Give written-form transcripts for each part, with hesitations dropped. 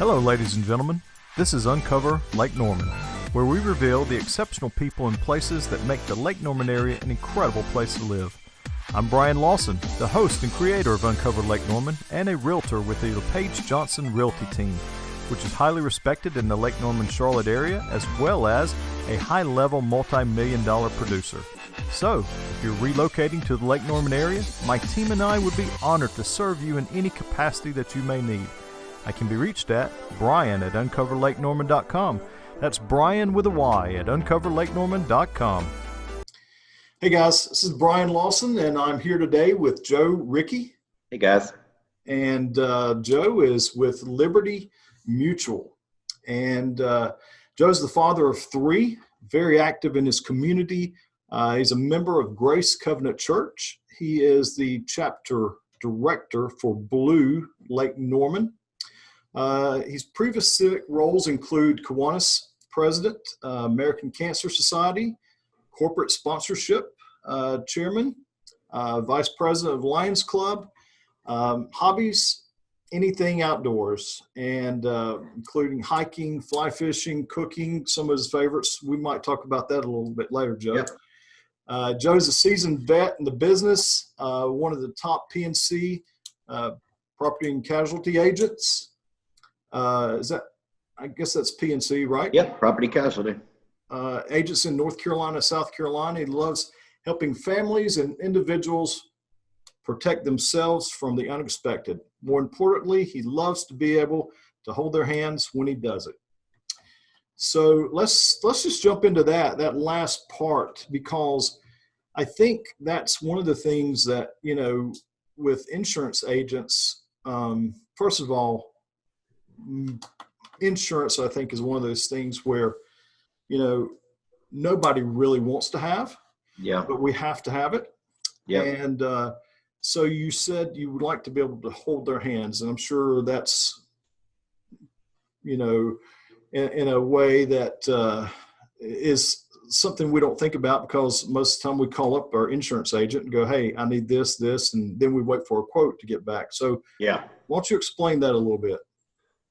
Hello, ladies and gentlemen. This is Uncover Lake Norman, where we reveal the exceptional people and places that make the Lake Norman area an incredible place to live. I'm Brian Lawson, the host and creator of Uncover Lake Norman and a realtor with the LePage Johnson Realty team, which is highly respected in the Lake Norman Charlotte area, as well as a high-level multi-million-dollar producer. So, if you're relocating to the Lake Norman area, my team and I would be honored to serve you in any capacity that you may need. I can be reached at brian@uncoverlakenorman.com. That's Brian with a Y at uncoverlakenorman.com. Hey guys, this is Brian Lawson, and I'm here today with Joe Ricci. Hey guys. And Joe is with Liberty Mutual. And Joe's the father of three, very active in his community. He's a member of Grace Covenant Church. He is the chapter director for Blue Lake Norman. His previous civic roles include Kiwanis President, American Cancer Society, Corporate Sponsorship Chairman, Vice President of Lions Club, hobbies, anything outdoors, and including hiking, fly fishing, cooking, some of his favorites. We might talk about that a little bit later, Joe. Yep. Joe's a seasoned vet in the business, one of the top P&C property and casualty agents. I guess that's P&C, right? Yep, property casualty. Agents in North Carolina, South Carolina. He loves helping families and individuals protect themselves from the unexpected. More importantly, he loves to be able to hold their hands when he does it. So let's just jump into that last part, because I think that's one of the things that, with insurance agents, first of all, insurance, I think, is one of those things where, nobody really wants to have, but we have to have it. Yeah. And so you said you would like to be able to hold their hands, and I'm sure that's, in a way that is something we don't think about, because most of the time we call up our insurance agent and go, hey, I need this, and then we wait for a quote to get back. So yeah, why don't you explain that a little bit?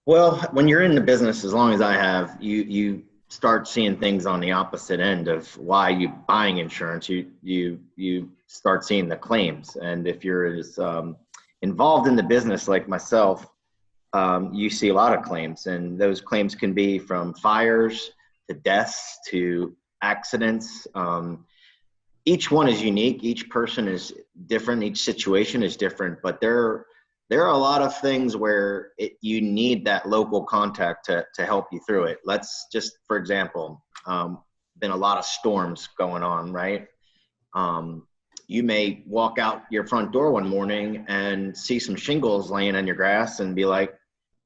Well, when you're in the business, as long as I have, you start seeing things on the opposite end of why you buying insurance. You start seeing the claims, and if you're as involved in the business like myself, you see a lot of claims, and those claims can be from fires to deaths to accidents. Each one is unique. Each person is different. Each situation is different, but there are a lot of things where you need that local contact to help you through it. Let's just, for example, been a lot of storms going on, right? You may walk out your front door one morning and see some shingles laying on your grass and be like,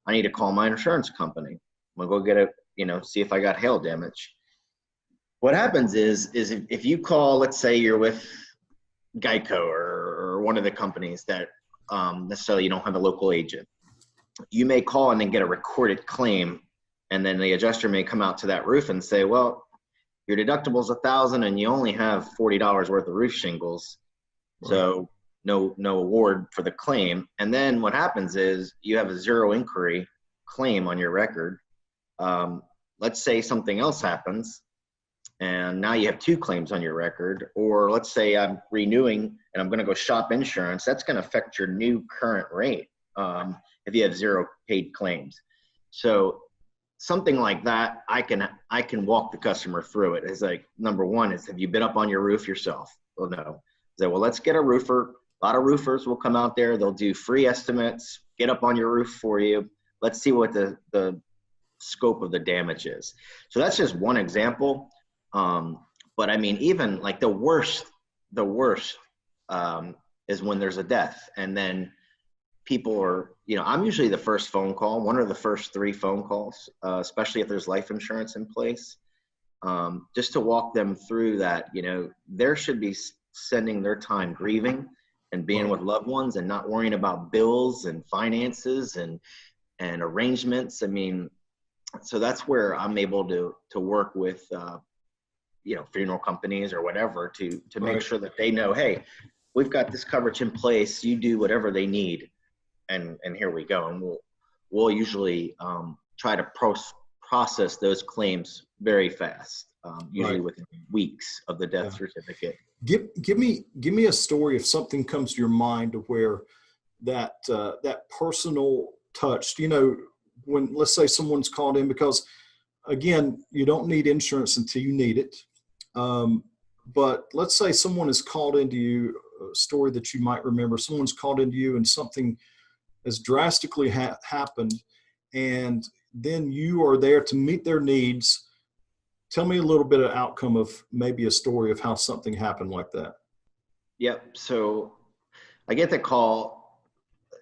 I need to call my insurance company. I'm gonna go get see if I got hail damage. What happens is if you call, let's say you're with Geico or one of the companies that necessarily you don't have a local agent, you may call and then get a recorded claim, and then the adjuster may come out to that roof and say, well, your deductible is $1,000 and you only have $40 worth of roof shingles, so no award for the claim. And then what happens is you have a zero inquiry claim on your record. Let's say something else happens and now you have two claims on your record, or let's say I'm renewing and I'm going to go shop insurance. That's going to affect your new current rate if you have zero paid claims. So something like that, I can walk the customer through it. It's like, number one is, have you been up on your roof yourself? Well, no. So, well, let's get a roofer. A lot of roofers will come out there. They'll do free estimates, get up on your roof for you. Let's see what the scope of the damage is. So that's just one example. But I mean, even like the worst is when there's a death, and then people are, I'm usually the first phone call, one of the first 3 phone calls, especially if there's life insurance in place, just to walk them through that, there should be spending their time grieving and being with loved ones and not worrying about bills and finances and arrangements. I mean, so that's where I'm able to work with, funeral companies or whatever to make sure that they know, hey, we've got this coverage in place. You do whatever they need, and here we go, and we'll usually try to process those claims very fast, usually Right. within weeks of the death Yeah. certificate. Give me a story if something comes to your mind of where that personal touch, when, let's say, someone's called in, because again, you don't need insurance until you need it. But let's say someone has called into you, a story that you might remember, someone's called into you and something has drastically happened, and then you are there to meet their needs. Tell me a little bit of outcome of maybe a story of how something happened like that. Yep. So I get the call,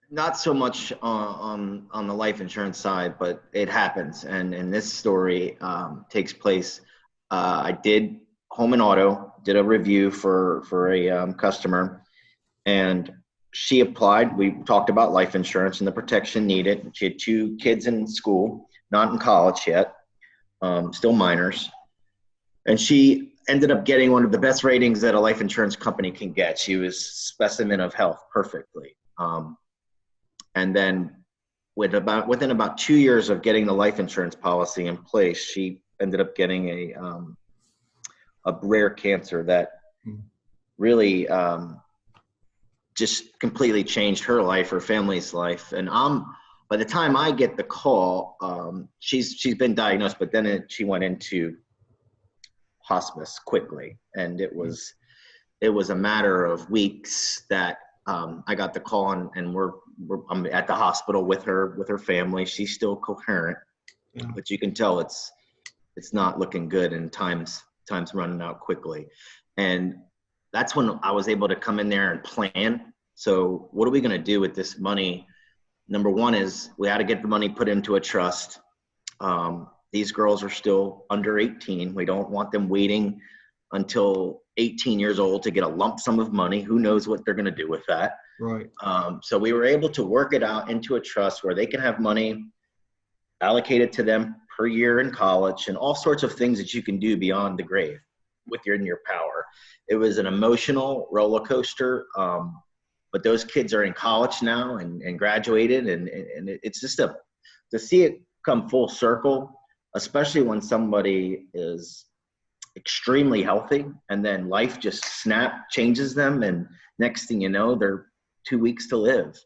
not so much on the life insurance side, but it happens. And this story takes place. I did home and auto, did a review for a customer, and she applied. We talked about life insurance and the protection needed. She had 2 kids in school, not in college yet, still minors. And she ended up getting one of the best ratings that a life insurance company can get. She was specimen of health perfectly. And then within about 2 years of getting the life insurance policy in place, she ended up getting a rare cancer that really just completely changed her life, her family's life. And by the time I get the call, she's been diagnosed, but then she went into hospice quickly, and it was a matter of weeks that I got the call, and I'm at the hospital with her family. She's still coherent, but you can tell it's not looking good, and time's running out quickly. And that's when I was able to come in there and plan. So what are we going to do with this money? Number one is we had to get the money put into a trust. These girls are still under 18. We don't want them waiting until 18 years old to get a lump sum of money. Who knows what they're going to do with that? Right. So we were able to work it out into a trust where they can have money allocated to them per year in college, and all sorts of things that you can do beyond the grave in your power. It was an emotional roller coaster. But those kids are in college now and graduated, and it's just to see it come full circle, especially when somebody is extremely healthy and then life just changes them, and next thing you know, they're 2 weeks to live.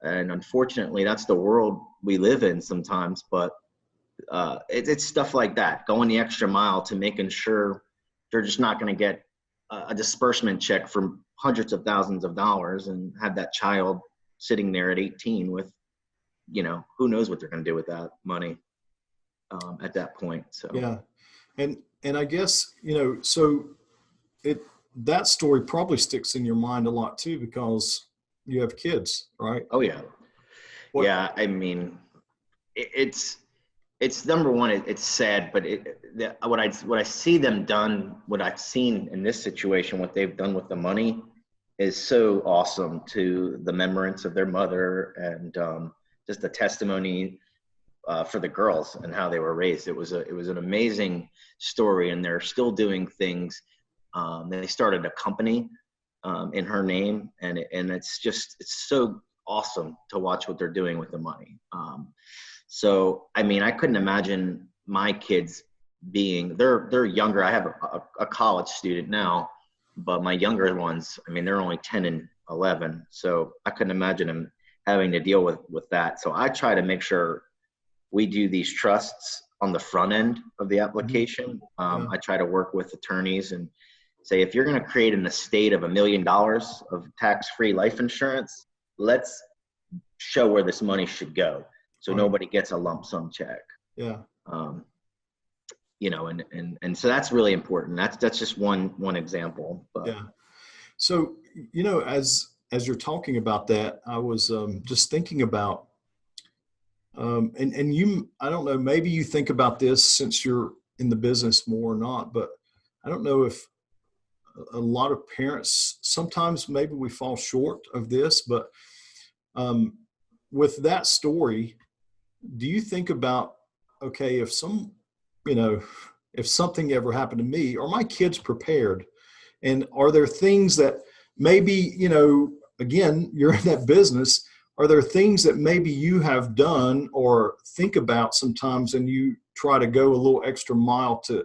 And unfortunately, that's the world we live in sometimes. But it's stuff like that, going the extra mile to making sure they're just not going to get a disbursement check from hundreds of thousands of dollars and have that child sitting there at 18 with, who knows what they're going to do with that money at that point. So yeah, and I guess so that story probably sticks in your mind a lot too, because you have kids, right? Oh yeah. Yeah, I mean, it's number one, it's sad, but what I see them done, what I've seen in this situation, what they've done with the money is so awesome, to the remembrance of their mother, and just the testimony for the girls and how they were raised. It was an amazing story, and they're still doing things. They started a company in her name, and it's so awesome to watch what they're doing with the money. So, I mean, I couldn't imagine my kids they're younger. I have a college student now, but my younger ones, I mean, they're only 10 and 11. So I couldn't imagine them having to deal with that. So I try to make sure we do these trusts on the front end of the application. I try to work with attorneys and say, if you're going to create an estate of $1 million of tax-free life insurance, let's show where this money should go, so nobody gets a lump sum check. Yeah. And so that's really important. That's just one example. But. Yeah. So, as you're talking about that, I was just thinking about, and you, I don't know, maybe you think about this since you're in the business more or not, but I don't know if a lot of parents, sometimes maybe we fall short of this, but with that story, do you think about, okay, if something ever happened to me, are my kids prepared? And are there things that maybe, again, you're in that business, are there things that maybe you have done or think about sometimes and you try to go a little extra mile to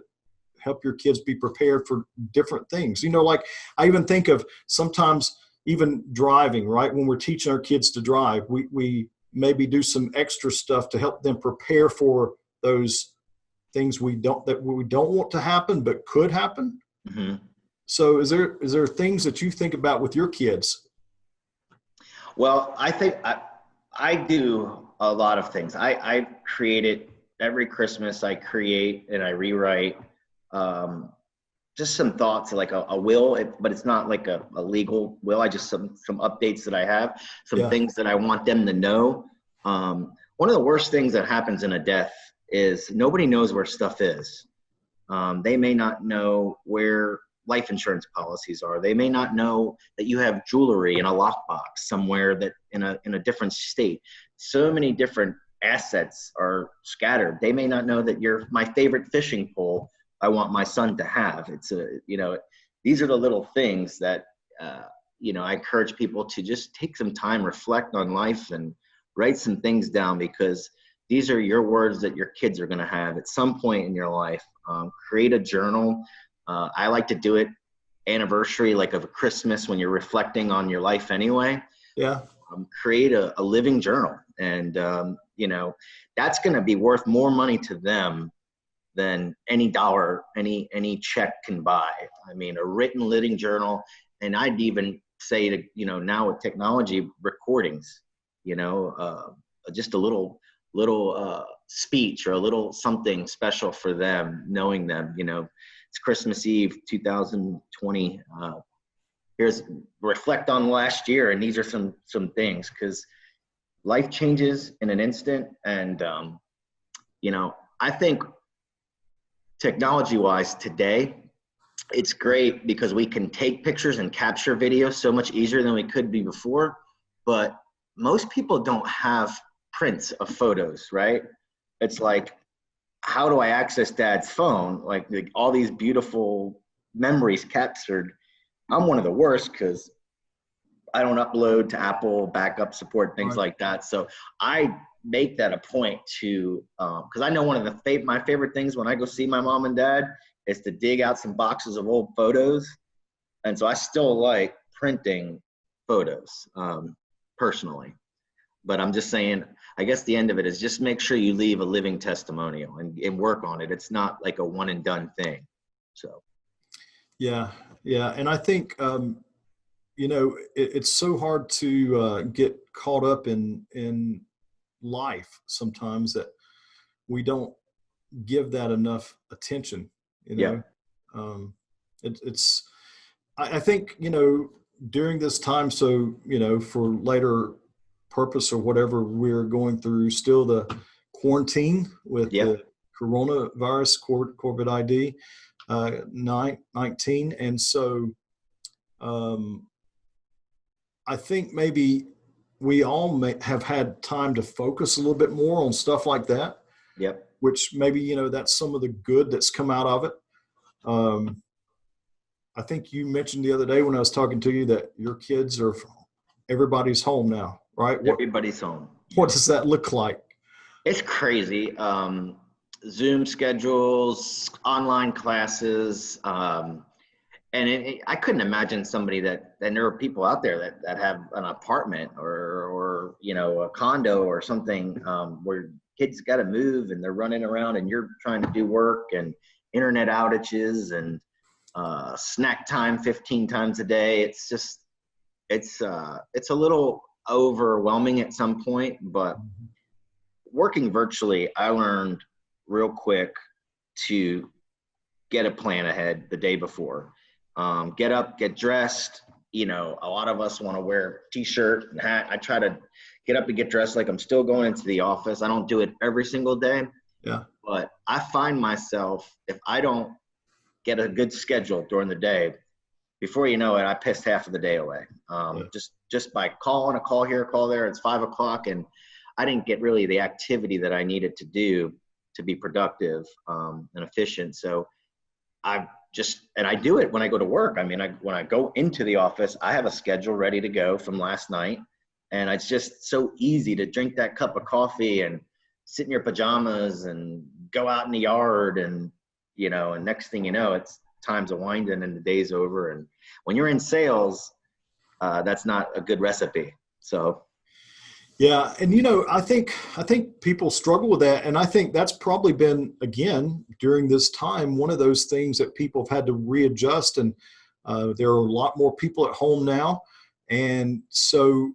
help your kids be prepared for different things? Like I even think of sometimes even driving, right? When we're teaching our kids to drive, we maybe do some extra stuff to help them prepare for those things we don't want to happen, but could happen. Mm-hmm. So is there things that you think about with your kids? Well, I think I do a lot of things. I created every Christmas. I create and I rewrite just some thoughts, like a will, but it's not like a legal will. I just some updates that I have, some things that I want them to know. One of the worst things that happens in a death is nobody knows where stuff is. They may not know where life insurance policies are. They may not know that you have jewelry in a lockbox somewhere that in a different state. So many different assets are scattered. They may not know that you're my favorite fishing pole I want my son to have. These are the little things that, I encourage people to just take some time, reflect on life and write some things down, because these are your words that your kids are going to have at some point in your life. Create a journal. I like to do it anniversary, like of a Christmas, when you're reflecting on your life anyway. Yeah. Create a living journal. And, that's going to be worth more money to them than any dollar, any check can buy. I mean, a written living journal. And I'd even say to, now with technology, recordings, just a little speech or a little something special for them, knowing them, it's Christmas Eve, 2020. Here's reflect on last year. And these are some things, because life changes in an instant. And, I think technology-wise today, it's great because we can take pictures and capture video so much easier than we could be before. But most people don't have prints of photos, right? It's like, how do I access dad's phone? Like all these beautiful memories captured. I'm one of the worst because I don't upload to Apple, backup support, things like that. So I make that a point to, because I know one of my favorite things when I go see my mom and dad is to dig out some boxes of old photos. And so I still like printing photos personally. But I'm just saying, I guess the end of it is just make sure you leave a living testimonial and work on it. It's not like a one and done thing. So. Yeah. And I think, it's so hard to get caught up in life sometimes that we don't give that enough attention. I think, during this time, so, for later purpose or whatever we're going through, still the quarantine with the coronavirus, COVID-ID 19. And so I think maybe we all may have had time to focus a little bit more on stuff like that. Yep. Which maybe, that's some of the good that's come out of it. I think you mentioned the other day when I was talking to you that your kids everybody's home now, right? Everybody's home. What does that look like? It's crazy. Zoom schedules, online classes, and I couldn't imagine somebody and there are people out there that have an apartment or a condo or something where kids got to move and they're running around and you're trying to do work, and internet outages and snack time 15 times a day. It's just, it's a little overwhelming at some point, but working virtually, I learned real quick to get a plan ahead the day before. Get up, get dressed. A lot of us want to wear t-shirt and hat. I try to get up and get dressed like I'm still going into the office. I don't do it every single day. Yeah. But I find myself, if I don't get a good schedule during the day, before you know it, I pissed half of the day away. Just by calling a call here, a call there. It's 5 o'clock and I didn't get really the activity that I needed to do to be productive and efficient. So I do it when I go to work. I mean, when I go into the office, I have a schedule ready to go from last night, And it's just so easy to drink that cup of coffee and sit in your pajamas and go out in the yard, and, you know, and next thing you know, it's time's a winding and the day's over. And when you're in sales, that's not a good recipe. So. Yeah. And, you know, I think people struggle with that. And I think that's probably been, again, during this time, one of those things that people have had to readjust. And there are a lot more people at home now. And so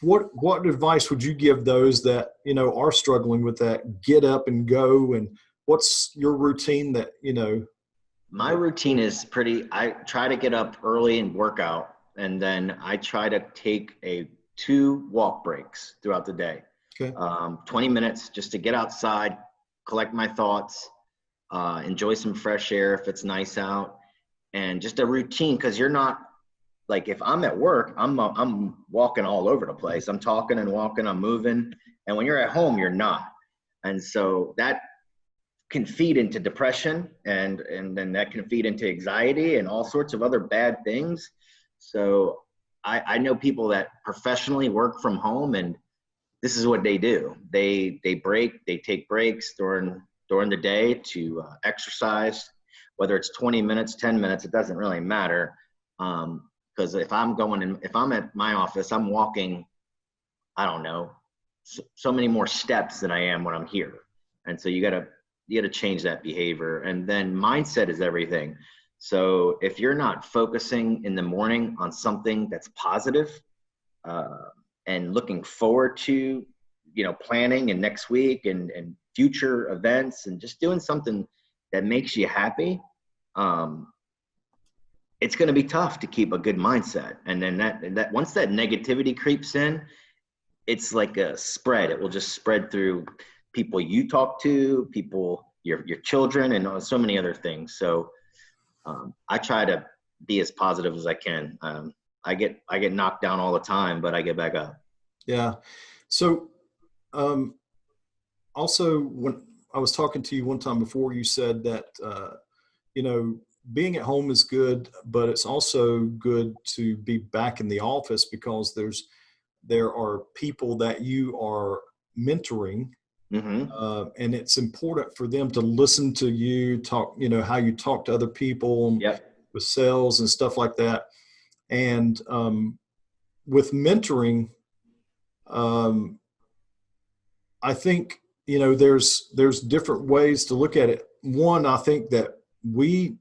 what advice would you give those that, you know, are struggling with that, get up and go? And what's your routine that, you know? My routine is I try to get up early and work out. And then I try to take 2 walk breaks throughout the day. Okay. 20 minutes just to get outside, collect my thoughts, enjoy some fresh air if it's nice out, and just a routine. Cause you're not, like, if I'm at work, I'm walking all over the place. I'm talking and walking, I'm moving. And when you're at home, you're not. And so that can feed into depression, and then that can feed into anxiety and all sorts of other bad things. So I know people that professionally work from home, and this is what they do. They take breaks during the day to exercise, whether it's 20 minutes, 10 minutes, it doesn't really matter. Because if I'm at my office, I'm walking, I don't know, so many more steps than I am when I'm here. And so you gotta change that behavior. And then mindset is everything. So if you're not focusing in the morning on something that's positive, and looking forward to, you know, planning and next week and future events, and just doing something that makes you happy, it's going to be tough to keep a good mindset. And then that once that negativity creeps in, it's like a spread. It will just spread through people you talk to, people, your children, and so many other things. So I try to be as positive as I can. I get knocked down all the time, but I get back up. Yeah. So also, when I was talking to you one time before, you said that, you know, being at home is good, but it's also good to be back in the office, because there are people that you are mentoring. Mm-hmm. And it's important for them to listen to you talk, you know, how you talk to other people. Yep. With sales and stuff like that. And with mentoring, I think, you know, there's different ways to look at it. One, I think that we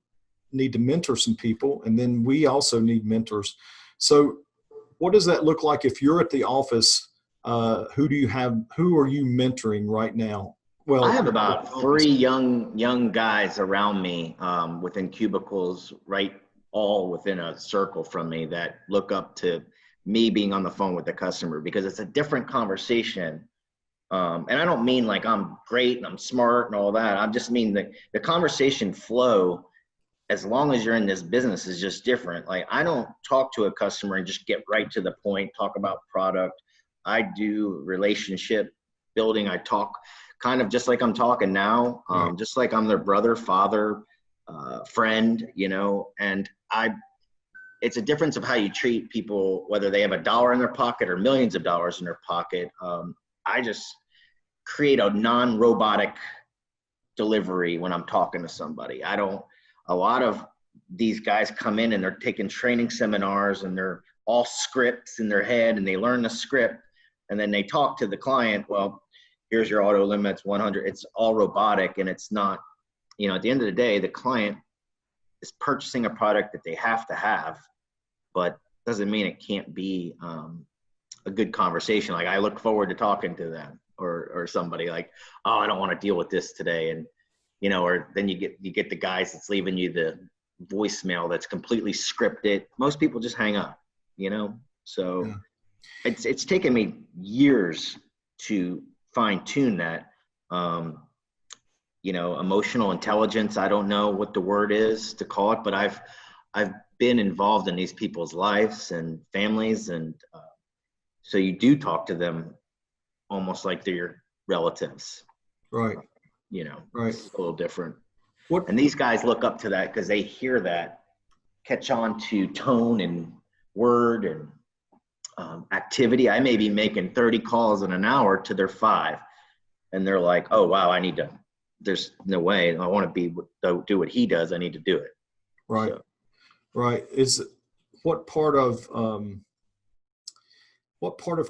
need to mentor some people, and then we also need mentors. So what does that look like if you're at the office? Who are you mentoring right now? Well, I have about 3 young guys around me, within cubicles, right, all within a circle from me, that look up to me being on the phone with the customer, because it's a different conversation. And I don't mean like I'm great and I'm smart and all that. I just mean the conversation flow, as long as you're in this business, is just different. Like, I don't talk to a customer and just get right to the point, talk about product. I do relationship building. I talk kind of just like I'm talking now, just like I'm their brother, father, friend, you know. And it's a difference of how you treat people, whether they have $1 in their pocket or millions of dollars in their pocket. I just create a non-robotic delivery when I'm talking to somebody. A lot of these guys come in and they're taking training seminars, and they're all scripts in their head, and they learn the script, and then they talk to the client. Well, here's your auto limits, 100. It's all robotic, and it's not, you know, at the end of the day, the client is purchasing a product that they have to have, but doesn't mean it can't be a good conversation. Like, I look forward to talking to them, or somebody like, oh, I don't want to deal with this today. And, you know, or then you get the guys that's leaving you the voicemail that's completely scripted. Most people just hang up, you know? So yeah. It's taken me years to fine tune that, you know, emotional intelligence. I don't know what the word is to call it, but I've been involved in these people's lives and families. And so you do talk to them almost like they're your relatives. Right. You know, right. It's a little different. And these guys look up to that because they hear that, catch on to tone and word, and activity. I may be making 30 calls in an hour to their 5. And they're like, oh, wow, there's no way I want to do what he does. I need to do it. Right. So, right. What part of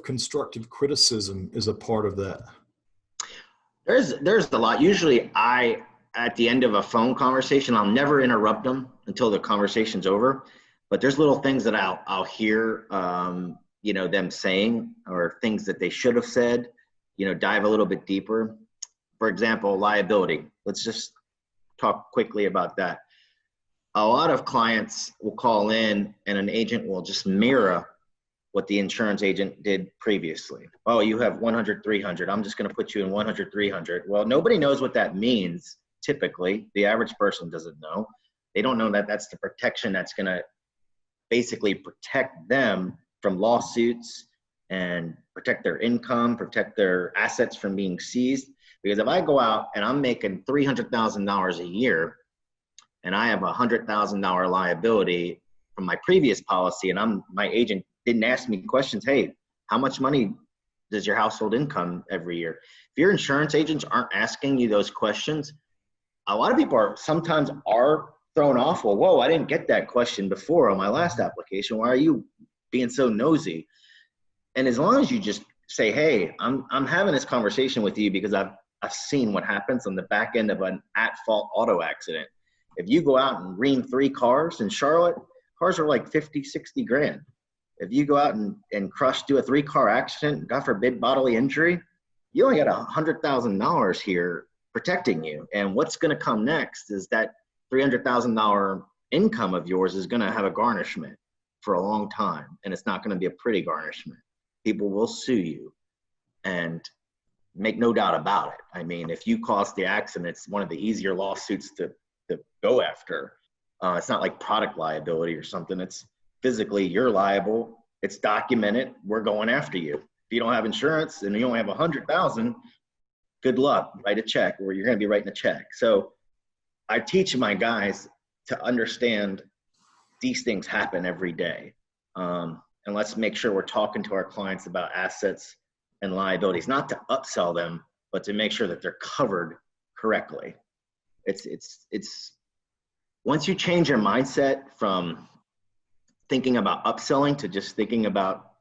constructive criticism is a part of that? there's a lot. Usually at the end of a phone conversation, I'll never interrupt them until the conversation's over. But there's little things that I'll hear, them saying, or things that they should have said, dive a little bit deeper. For example, liability. Let's just talk quickly about that. A lot of clients will call in and an agent will just mirror what the insurance agent did previously. Oh, you have 100, 300. I'm just going to put you in 100, 300. Well, nobody knows what that means. Typically, the average person doesn't know. They don't know that that's the protection that's going to basically protect them from lawsuits and protect their income, protect their assets from being seized. Because if I go out and I'm making $300,000 a year and I have a $100,000 liability from my previous policy, and my agent didn't ask me questions, hey, how much money does your household income every year? If your insurance agents aren't asking you those questions, a lot of people sometimes are thrown off. Well, whoa, I didn't get that question before on my last application. Why are you being so nosy? And as long as you just say, hey, I'm having this conversation with you because I've seen what happens on the back end of an at-fault auto accident. If you go out and ream 3 cars in Charlotte, cars are like 50, 60 grand. If you go out and do a 3-car accident, God forbid bodily injury, you only got $100,000 here protecting you. And what's going to come next is that $300,000 income of yours is going to have a garnishment for a long time. And it's not going to be a pretty garnishment. People will sue you, and make no doubt about it. I mean, if you caused the accident, it's one of the easier lawsuits to go after. It's not like product liability or something. It's physically you're liable. It's documented. We're going after you. If you don't have insurance and you only have 100,000, good luck. Write a check, or you're going to be writing a check. So I teach my guys to understand these things happen every day. And let's make sure we're talking to our clients about assets and liabilities, not to upsell them, but to make sure that they're covered correctly. It's once you change your mindset from thinking about upselling to just thinking about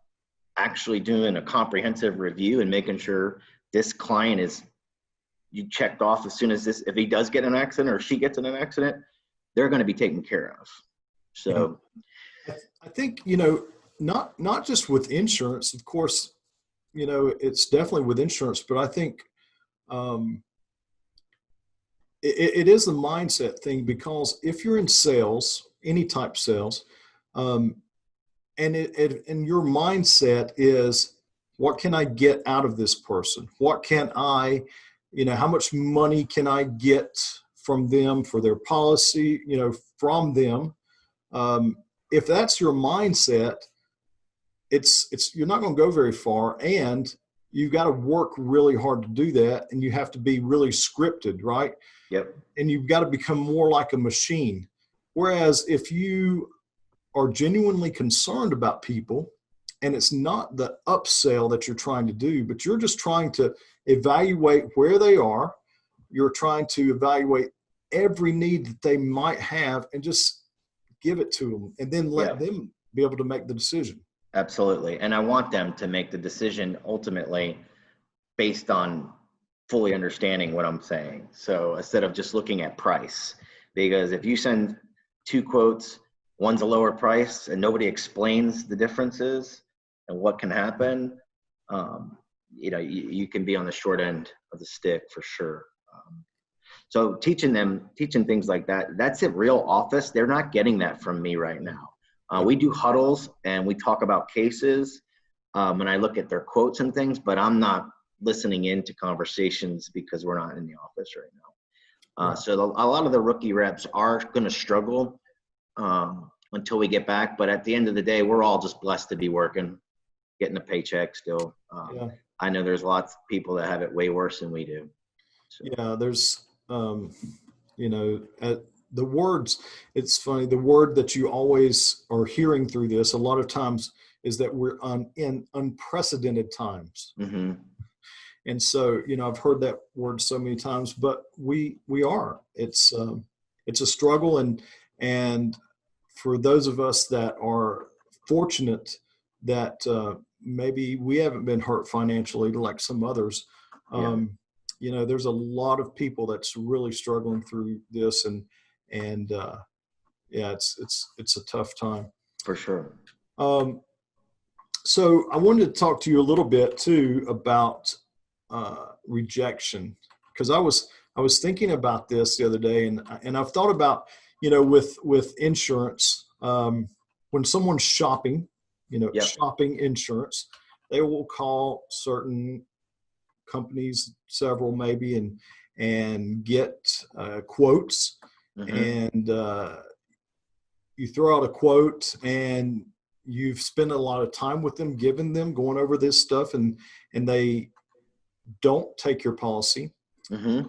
actually doing a comprehensive review and making sure this client is, you checked off as soon as this, if he does get in an accident or she gets in an accident, they're going to be taken care of. So I think, not just with insurance, of course, it's definitely with insurance, but I think it is a mindset thing, because if you're in sales, any type of sales, and your mindset is, what can I get out of this person? What can I, how much money can I get from them for their policy, from them? If that's your mindset, you're not going to go very far, and you've got to work really hard to do that, and you have to be really scripted, right? Yep. And you've got to become more like a machine. Whereas if you are genuinely concerned about people, and it's not the upsell that you're trying to do, but you're just trying to evaluate where they are, you're trying to evaluate every need that they might have and just give it to them, and then let them be able to make the decision. Absolutely. And I want them to make the decision ultimately based on fully understanding what I'm saying. So instead of just looking at price, because if you send 2 quotes, one's a lower price and nobody explains the differences and what can happen, you can be on the short end of the stick for sure. So teaching things like that, that's at real office. They're not getting that from me right now. We do huddles and we talk about cases and I look at their quotes and things, but I'm not listening into conversations because we're not in the office right now. So a lot of the rookie reps are going to struggle until we get back. But at the end of the day, we're all just blessed to be working, getting a paycheck still. I know there's lots of people that have it way worse than we do. So. Yeah, there's, the words, it's funny, the word that you always are hearing through this, a lot of times is that we're in unprecedented times. Mm-hmm. And so, I've heard that word so many times, but we are. It's a struggle, and for those of us that are fortunate that maybe we haven't been hurt financially like some others, there's a lot of people that's really struggling through this, and it's a tough time For sure. So I wanted to talk to you a little bit too about rejection, because I was thinking about this the other day, and I've thought about, with insurance, when someone's shopping, shopping insurance, they will call certain companies, several maybe, and get quotes, and you throw out a quote, and you've spent a lot of time with them, giving them, going over this stuff, and they don't take your policy. Do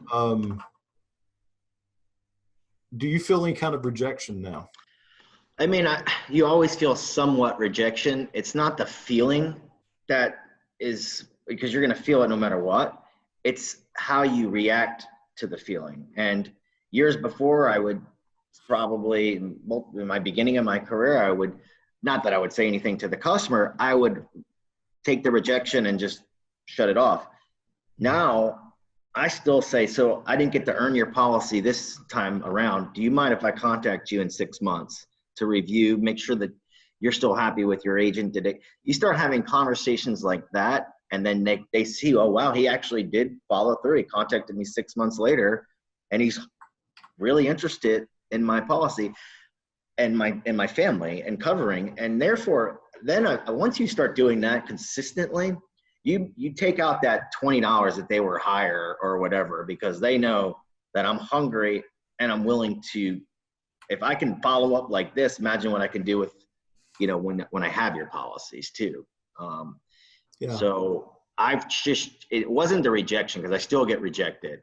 you feel any kind of rejection now? I mean, you always feel somewhat rejection. It's not the feeling that is, because you're going to feel it no matter what. It's how you react to the feeling. And years before, I would probably, in my beginning of my career, I would, not that I would say anything to the customer, I would take the rejection and just shut it off. Now, I still say, so I didn't get to earn your policy this time around. Do you mind if I contact you in 6 months to review, make sure that you're still happy with your agent? You start having conversations like that, and then they see, oh, wow, he actually did follow through. He contacted me 6 months later, and he's really interested in my policy and my family and covering. And therefore, then once you start doing that consistently, you take out that $20 that they were higher or whatever, because they know that I'm hungry and I'm willing to, if I can follow up like this, imagine what I can do with, when I have your policies too. So it wasn't the rejection, because I still get rejected.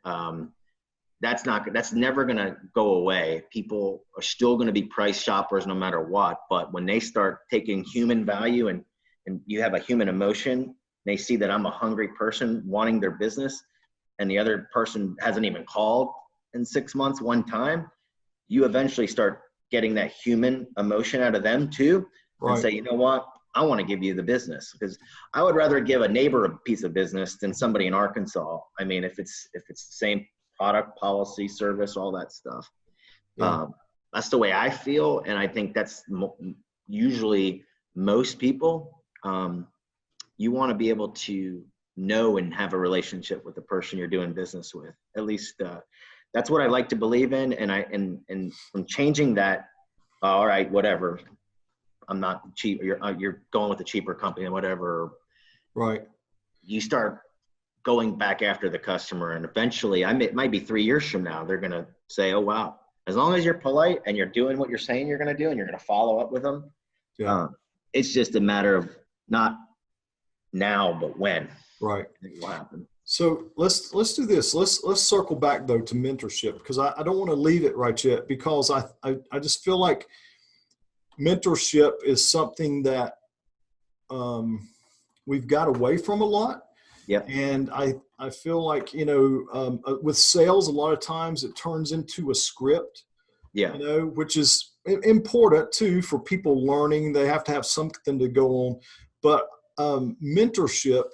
That's never going to go away. People are still going to be price shoppers no matter what. But when they start taking human value and you have a human emotion, they see that I'm a hungry person wanting their business, and the other person hasn't even called in 6 months one time, you eventually start getting that human emotion out of them too. Right. And say, you know what? I want to give you the business, because I would rather give a neighbor a piece of business than somebody in Arkansas. I mean, if it's the same product, policy, service, all that stuff. That's the way I feel. And I think that's usually most people. You want to be able to know and have a relationship with the person you're doing business with. At least that's what I like to believe in. And from changing that, all right, whatever, I'm not cheap. You're going with a cheaper company and whatever. Right. You start going back after the customer, and eventually, it might be 3 years from now, they're going to say, oh, wow, as long as you're polite and you're doing what you're saying you're going to do, and you're going to follow up with them. It's just a matter of not now, but when. Right. It will happen. So let's do this. Let's circle back though to mentorship, because I don't want to leave it right yet, because I just feel like mentorship is something that we've got away from a lot. Yeah. And I feel like, with sales, a lot of times it turns into a script, which is important too for people learning. They have to have something to go on. But mentorship,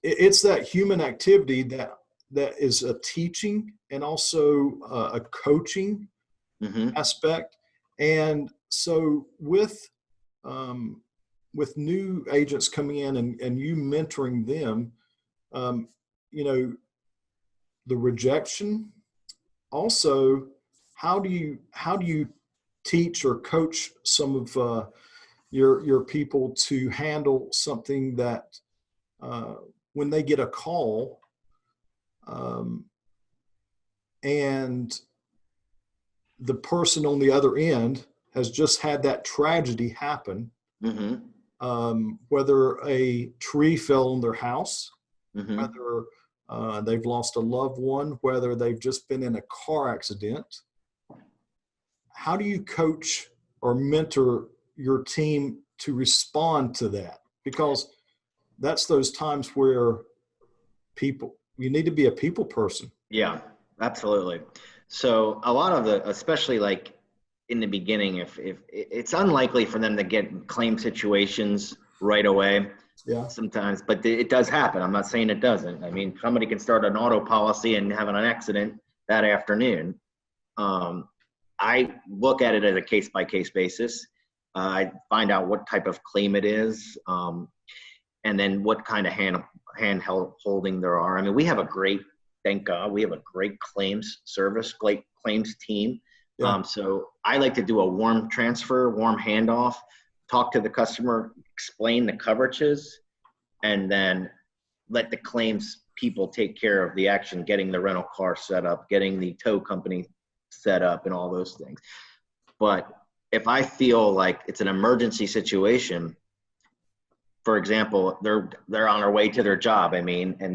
it's that human activity that is a teaching and also a coaching aspect. And so with new agents coming in and you mentoring them, the rejection, also, how do you teach or coach some of your people to handle something that when they get a call and the person on the other end has just had that tragedy happen, whether a tree fell on their house, whether they've lost a loved one, whether they've just been in a car accident. How do you coach or mentor your team to respond to that? Because that's those times where you need to be a people person. Yeah, absolutely. So a lot of especially like in the beginning, if it's unlikely for them to get claim situations right away. Yeah. Sometimes, but it does happen. I'm not saying it doesn't. I mean, somebody can start an auto policy and have an accident that afternoon. I look at it as a case-by-case basis. I find out what type of claim it is, and then what kind of hand holding there are. I mean, we have thank God, we have a great claims service, great claims team. Yeah. So I like to do a warm transfer, warm handoff, talk to the customer, explain the coverages, and then let the claims people take care of the action, getting the rental car set up, getting the tow company set up, and all those things. But if I feel like it's an emergency situation, for example, they're on their way to their job, and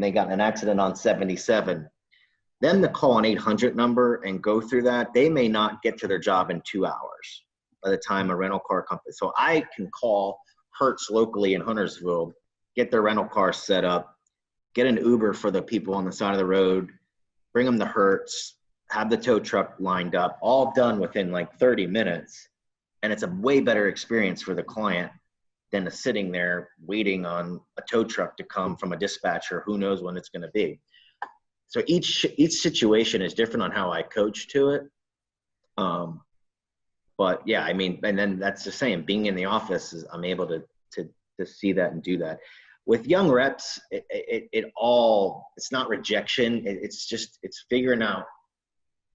they got in an accident on 77, then to call an 800 number and go through that, they may not get to their job in 2 hours by the time a rental car company. So I can call Hertz locally in Huntersville, get their rental car set up, get an Uber for the people on the side of the road, bring them to Hertz, have the tow truck lined up, all done within like 30 minutes. And it's a way better experience for the client than sitting there waiting on a tow truck to come from a dispatcher. Who knows when it's going to be. So each situation is different on how I coach to it. But yeah, I mean, and then that's the same. Being in the office, I'm able to see that and do that. With young reps, it's not rejection. It's figuring out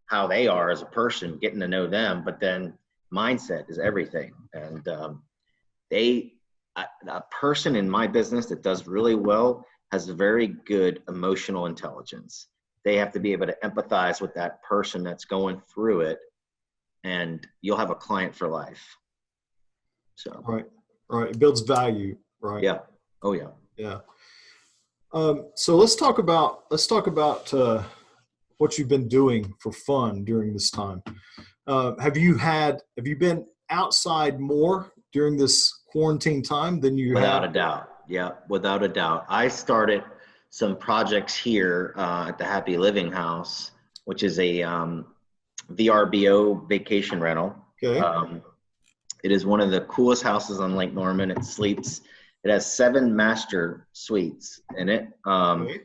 how they are as a person, getting to know them. But then mindset is everything. And a person in my business that does really well has a very good emotional intelligence. They have to be able to empathize with that person that's going through it, and you'll have a client for life. So Right. It builds value, right? Yeah. Oh yeah. Yeah. So let's talk about what you've been doing for fun during this time. Have you been outside more during this quarantine time than you Without have? a doubt. Yeah, without a doubt. I started some projects here at the Happy Living House, which is a VRBO vacation rental. Okay. It is one of the coolest houses on Lake Norman. It has 7 master suites in it, Okay.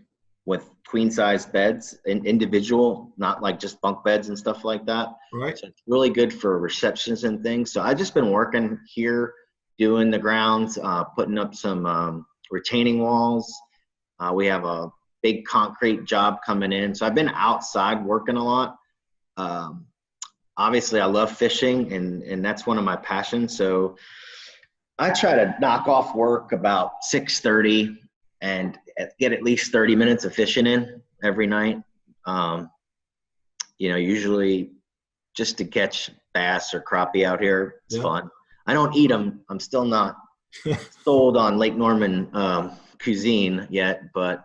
with queen size beds, individual, not like just bunk beds and stuff like that. Right. So it's really good for receptions and things. So I've just been working here, doing the grounds, putting up some retaining walls. We have a big concrete job coming in. So I've been outside working a lot. Obviously I love fishing, and that's one of my passions. So I try to knock off work about 6:30 and get at least 30 minutes of fishing in every night. Usually just to catch bass or crappie out here. It's fun. I don't eat them. I'm still not sold on Lake Norman cuisine yet, but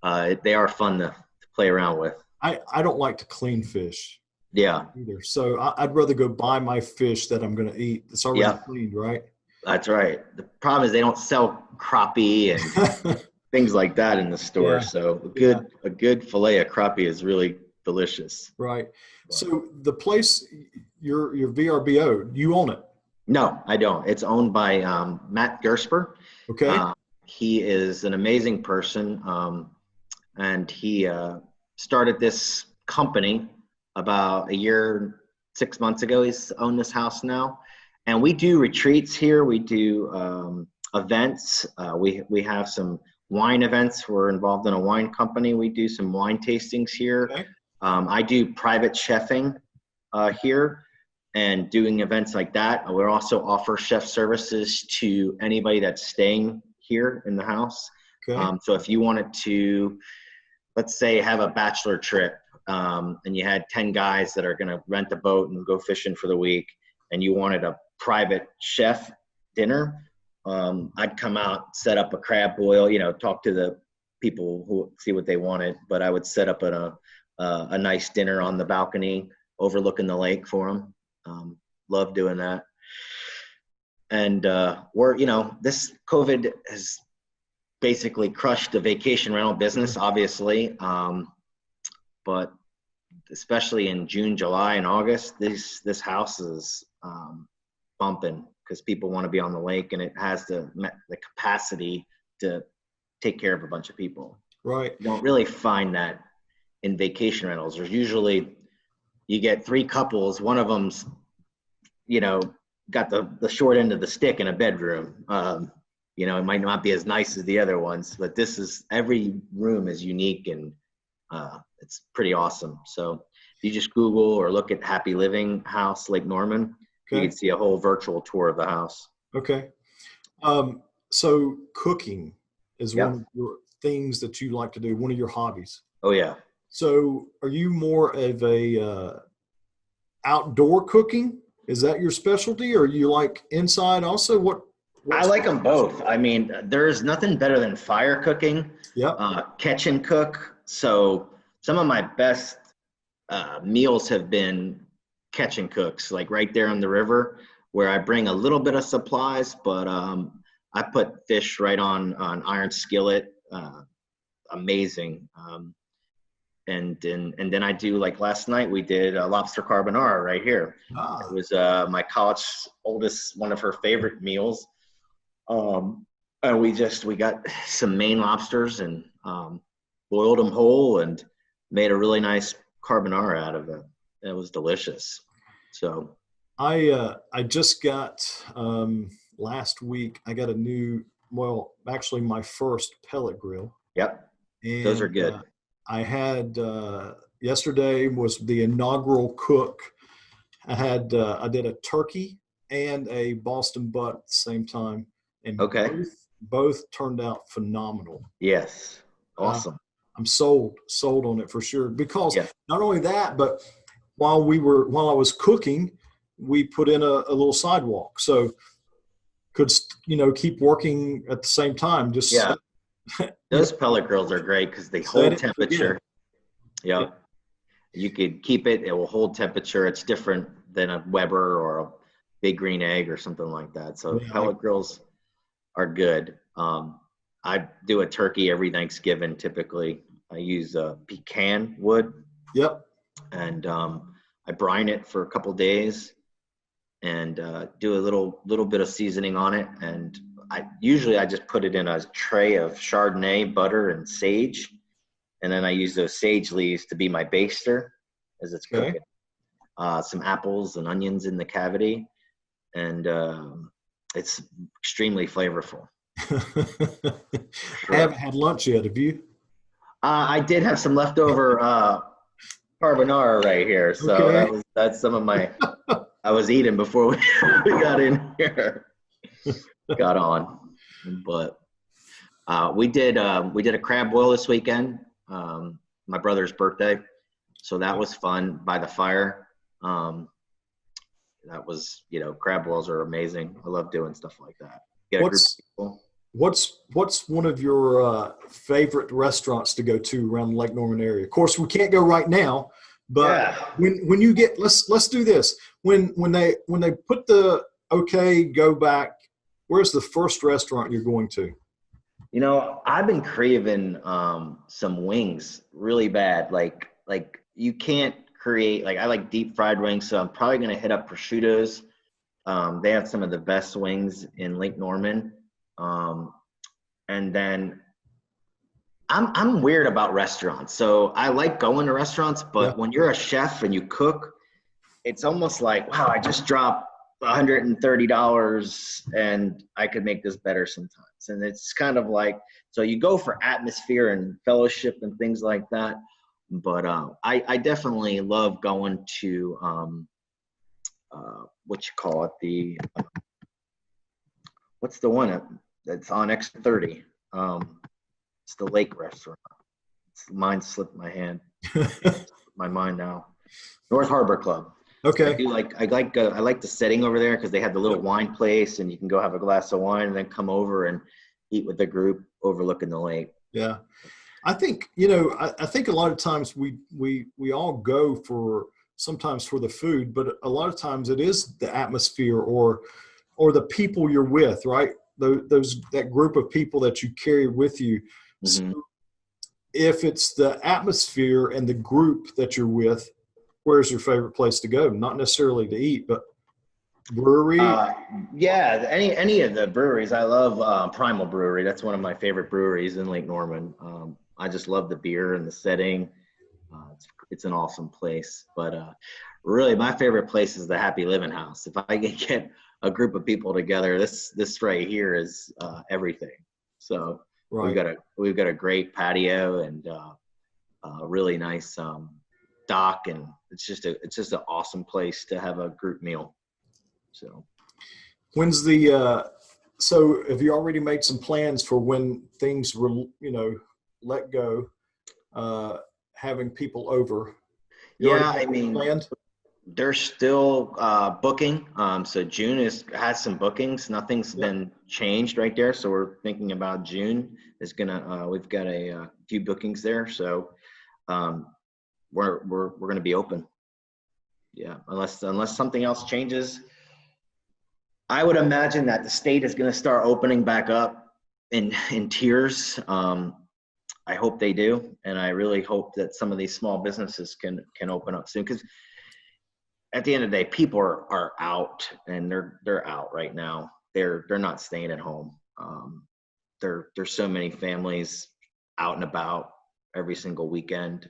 they are fun to play around with. I don't like to clean fish. Yeah. Either. So I'd rather go buy my fish that I'm going to eat. It's already cleaned, right? That's right. The problem is they don't sell crappie and things like that in the store. Yeah. So a good fillet of crappie is really delicious. Right. So the place, your VRBO, you own it? No, I don't. It's owned by Matt Gersper. Okay. He is an amazing person, and he started this company about a year, 6 months ago. He's owned this house now. And we do retreats here. We do events. We have some wine events. We're involved in a wine company. We do some wine tastings here. Okay. I do private chefing here and doing events like that. We also offer chef services to anybody that's staying here in the house. Okay. So if you wanted to, let's say, have a bachelor trip, and you had 10 guys that are going to rent a boat and go fishing for the week, and you wanted a private chef dinner, I'd come out, set up a crab boil, talk to the people who see what they wanted, but I would set up a nice dinner on the balcony overlooking the lake for them. Love doing that. And this COVID has basically crushed the vacation rental business, obviously. But especially in June, July, and August, this house is bumping because people want to be on the lake, and it has the capacity to take care of a bunch of people. Right. You don't really find that in vacation rentals. There's usually, you get 3 couples, one of them's, got the short end of the stick in a bedroom. It might not be as nice as the other ones, but every room is unique, and it's pretty awesome. So if you just Google or look at Happy Living House Lake Norman, you can see a whole virtual tour of the house. Okay. So cooking is one of your things that you like to do, one of your hobbies. Oh, yeah. So are you more of a outdoor cooking? Is that your specialty, or you like inside also? I like them both. I mean, there's nothing better than fire cooking. Catch and cook. So some of my best meals have been catch and cooks, like right there on the river, where I bring a little bit of supplies, but I put fish right on iron skillet. Amazing. And then I do, like last night we did a lobster carbonara right here. It was my college oldest, one of her favorite meals. And we got some Maine lobsters and boiled them whole and made a really nice carbonara out of it. It was delicious. So I just got last week, I got actually my first pellet grill. Yep. And those are good. I had yesterday was the inaugural cook. I did a turkey and a Boston butt at the same time, and both turned out phenomenal. Yes, awesome. I'm sold on it for sure, because not only that, but while I was cooking, we put in a little sidewalk, so could keep working at the same time. Those pellet grills are great because they hold temperature. Yeah. You could keep it will hold temperature. It's different than a Weber or a Big Green Egg or something like that. So pellet grills are good. I do a turkey every Thanksgiving typically. I use pecan wood. Yep. And I brine it for a couple days and do a little bit of seasoning on it, and I just put it in a tray of Chardonnay, butter, and sage. And then I use those sage leaves to be my baster as it's cooking. Some apples and onions in the cavity. And it's extremely flavorful. I haven't had lunch yet. Have you? I did have some leftover carbonara right here. So that's some of my, I was eating before we got in here. Got on, but we did a crab boil this weekend, my brother's birthday, so that was fun by the fire. That was, crab boils are amazing. I love doing stuff like that. Get a group of people. What's one of your favorite restaurants to go to around the Lake Norman area? Of course, we can't go right now, but when you get, let's do this. When they put the go back, where's the first restaurant you're going to? I've been craving some wings really bad. Like you can't create, like I like deep fried wings, so I'm probably going to hit up Prosciutto's. They have some of the best wings in Lake Norman. And then I'm weird about restaurants. So I like going to restaurants, but when you're a chef and you cook, it's almost like, wow, I just dropped $130 and I could make this better sometimes. And it's kind of like, so you go for atmosphere and fellowship and things like that. But I definitely love going to what's the one that's on X30? It's the lake restaurant. Mine slipped my mind now. North Harbor Club. Okay. I like the setting over there because they have the little wine place, and you can go have a glass of wine and then come over and eat with the group overlooking the lake. Yeah. I think, I think a lot of times we all go sometimes for the food, but a lot of times it is the atmosphere or or the people you're with, right? That group of people that you carry with you. Mm-hmm. So if it's the atmosphere and the group that you're with, where's your favorite place to go? Not necessarily to eat, but brewery. Yeah, any of the breweries. I love Primal Brewery. That's one of my favorite breweries in Lake Norman. I just love the beer and the setting. It's an awesome place. But really, my favorite place is the Happy Living House. If I can get a group of people together, this right here is everything. So Right. we've got a great patio and a really nice dock, and it's just an awesome place to have a group meal. So When's so have you already made some plans for when things were, let go, having people over? yeah, I mean, planned? they're still booking. So June has some bookings. Nothing's been changed right there. So we're thinking about June is we've got a few bookings there. So we're gonna be open. Yeah, unless something else changes. I would imagine that the state is going to start opening back up in tiers. I hope they do, and I really hope that some of these small businesses can open up soon. Because at the end of the day, people are out, and they're out right now. They're not staying at home. There's so many families out and about every single weekend.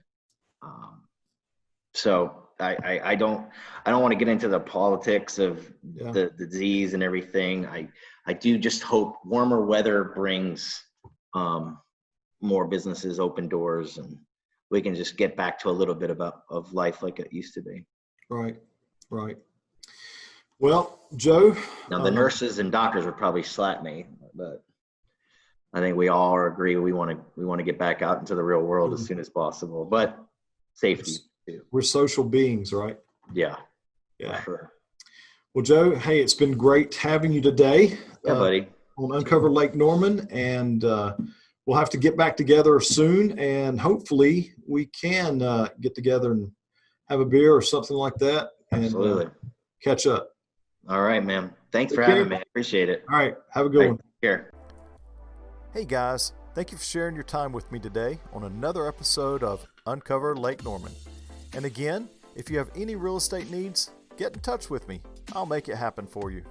So I don't want to get into the politics of the disease and everything. I do just hope warmer weather brings more businesses open doors, and we can just get back to a little bit of life like it used to be. Right. Well, Joe. Now the nurses and doctors would probably slap me, but I think we all agree we want to get back out into the real world as soon as possible. But safety. We're social beings, right? Yeah. For sure. Well, Joe, hey, it's been great having you today. Yeah, buddy. On Uncover Lake Norman, and we'll have to get back together soon, and hopefully we can get together and have a beer or something like that. Absolutely. And catch up. All right, man. Thanks for having me. I appreciate it. All right. Have a good one. Take care. Hey guys, thank you for sharing your time with me today on another episode of Uncover Lake Norman. And again, if you have any real estate needs, get in touch with me. I'll make it happen for you.